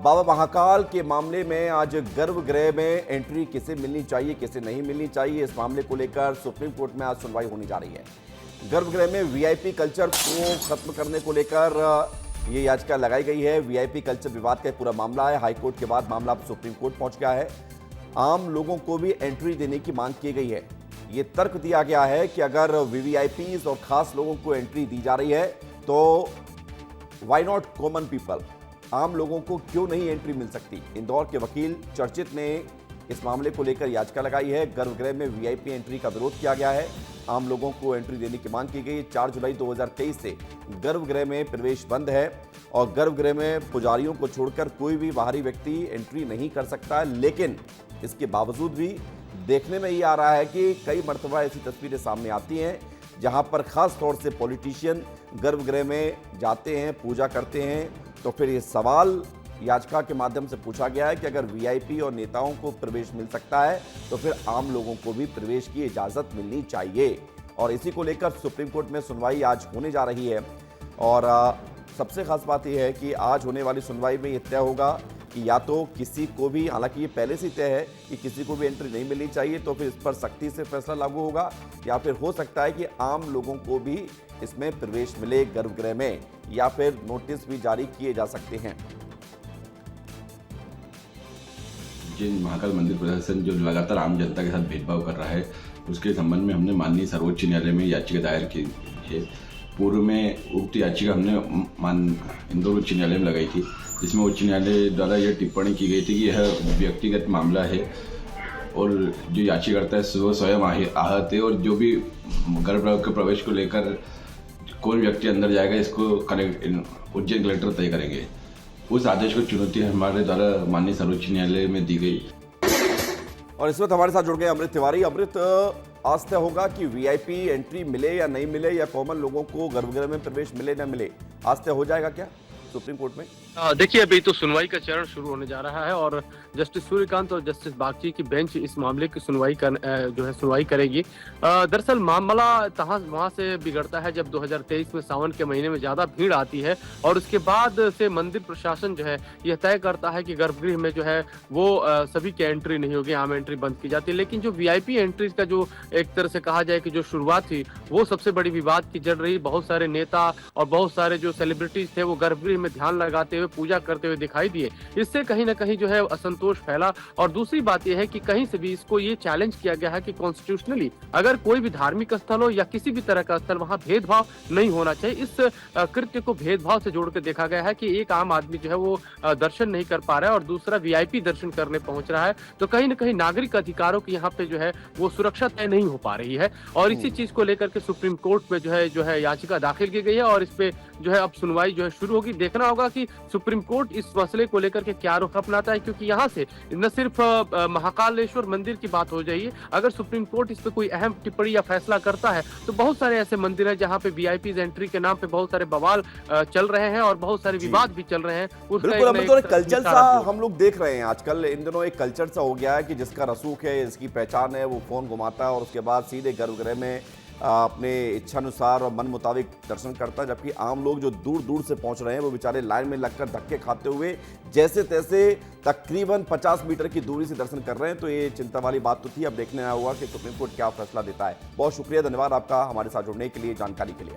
बाबा महाकाल के मामले में आज गर्भगृह में एंट्री किसे मिलनी चाहिए, किसे नहीं मिलनी चाहिए, इस मामले को लेकर सुप्रीम कोर्ट में आज सुनवाई होने जा रही है। गर्भगृह में वीआईपी कल्चर को खत्म करने को लेकर ये याचिका लगाई गई है। वीआईपी कल्चर विवाद का पूरा मामला है। हाईकोर्ट के बाद मामला अब सुप्रीम कोर्ट पहुंच गया है। आम लोगों को भी एंट्री देने की मांग की गई है। ये तर्क दिया गया है कि अगर वीवीआईपीज और खास लोगों को एंट्री दी जा रही है तो व्हाई नॉट कॉमन पीपल, आम लोगों को क्यों नहीं एंट्री मिल सकती। इंदौर के वकील चर्चित ने इस मामले को लेकर याचिका लगाई है। गर्भगृह में वीआईपी एंट्री का विरोध किया गया है। आम लोगों को एंट्री देने की मांग की गई। 4 जुलाई 2023 से गर्भगृह में प्रवेश बंद है और गर्भगृह में पुजारियों को छोड़कर कोई भी बाहरी व्यक्ति एंट्री नहीं कर सकता है। लेकिन इसके बावजूद भी देखने में ये आ रहा है कि कई मर्तबा ऐसी तस्वीरें सामने आती हैं जहां पर खास तौर से पॉलिटिशियन गर्भगृह में जाते हैं, पूजा करते हैं। तो फिर ये सवाल याचिका के माध्यम से पूछा गया है कि अगर वीआईपी और नेताओं को प्रवेश मिल सकता है तो फिर आम लोगों को भी प्रवेश की इजाज़त मिलनी चाहिए। और इसी को लेकर सुप्रीम कोर्ट में सुनवाई आज होने जा रही है। और सबसे खास बात यह है कि आज होने वाली सुनवाई में यह तय होगा कि या तो किसी को भी, हालांकि ये पहले से तय है कि किसी को भी एंट्री नहीं मिलनी चाहिए, तो फिर इस पर सख्ती से फैसला लागू होगा, या फिर हो सकता है कि आम लोगों को भी इसमें प्रवेश मिले गर्भगृह में, या फिर नोटिस भी जारी किए जा सकते हैं। जिन महाकाल मंदिर प्रशासन जो लगातार आम जनता के साथ भेदभाव कर रहा है, उसके संबंध में हमने माननीय सर्वोच्च न्यायालय में याचिका दायर की है। पूर्व में उक्त याचिका हमने इंदौर उच्च न्यायालय में लगाई थी, जिसमें उच्च न्यायालय द्वारा यह टिप्पणी की गई थी कि यह व्यक्तिगत मामला है और जो याचिकाकर्ता है वो स्वयं आहत है, और जो भी गर्भगृह के प्रवेश को लेकर कौन व्यक्ति अंदर जाएगा इसको उज्जैन कलेक्टर तय करेंगे। उस आदेश को चुनौती हमारे द्वारा माननीय सर्वोच्च न्यायालय में दी गई। और इस वक्त हमारे साथ जुड़ गए अमृत तिवारी। अमृत, आज तय होगा कि वीआईपी एंट्री मिले या नहीं मिले, या कॉमन लोगों को गर्भगृह में प्रवेश मिले ना मिले, आज तय हो जाएगा क्या सुप्रीम कोर्ट में? देखिए, अभी तो सुनवाई का चरण शुरू होने जा रहा है और जस्टिस सूर्यकांत और जस्टिस बागची की बेंच इस मामले की सुनवाई करेगी। दरअसल मामला वहां से बिगड़ता है जब 2023 में सावन के महीने में ज्यादा भीड़ आती है और उसके बाद से मंदिर प्रशासन जो है यह तय करता है कि गर्भगृह में जो है वो सभी की एंट्री नहीं होगी, आम एंट्री बंद की जाती है। लेकिन जो वीआईपी एंट्री का जो एक तरह से कहा जाए कि जो शुरुआत थी वो सबसे बड़ी विवाद की जड़ रही। बहुत सारे नेता और बहुत सारे जो सेलिब्रिटीज थे वो गर्भगृह में ध्यान लगाते हुए, पूजा करते हुए दिखाई दिए। इससे कहीं ना कहीं जो है असंतोष फैला। और दूसरी बात यह है कि कहीं से भी इसको ये चैलेंज किया गया है कि कॉन्स्टिट्यूशनली अगर कोई भी धार्मिक स्थल हो या किसी भी तरह का स्थल, वहां भेदभाव नहीं होना चाहिए। इस कृत्य को भेदभाव से जोड़ के देखा गया है कि एक आम आदमी जो है वो दर्शन नहीं कर पा रहा है और दूसरा वीआईपी दर्शन करने पहुंच रहा है, तो कहीं ना कहीं नागरिक अधिकारों की यहाँ पे जो है वो सुरक्षा तय नहीं हो पा रही है। और इसी चीज को लेकर के सुप्रीम कोर्ट में जो है याचिका दाखिल की गई है और इस पे जो है अब सुनवाई जो है शुरू होगी। देखना होगा कि सुप्रीम कोर्ट इस मसले को लेकर के क्या रुख अपनाता है, क्योंकि यहाँ से न सिर्फ महाकालेश्वर मंदिर की बात हो जाइए, अगर सुप्रीम कोर्ट इस पे कोई अहम टिप्पणी या फैसला करता है तो बहुत सारे ऐसे मंदिर हैं जहाँ पे वीआईपी एंट्री के नाम पे बहुत सारे बवाल चल रहे हैं और बहुत सारे विवाद भी चल रहे हैं। बिल्कुल, कल्चर सा हम लोग देख रहे हैं आजकल। इन दिनों एक कल्चर सा हो गया है कि जिसका रसूख है, जिसकी पहचान है, वो फोन घुमाता है और उसके बाद सीधे गर्भगृह में अपने इच्छानुसार और मन मुताबिक दर्शन करता है। जबकि आम लोग जो दूर दूर से पहुंच रहे हैं वो बेचारे लाइन में लगकर धक्के खाते हुए जैसे तैसे तकरीबन 50 मीटर की दूरी से दर्शन कर रहे हैं। तो ये चिंता वाली बात तो थी। अब देखने आया हुआ कि सुप्रीम कोर्ट क्या फैसला देता है। बहुत शुक्रिया, धन्यवाद आपका हमारे साथ जुड़ने के लिए, जानकारी के लिए।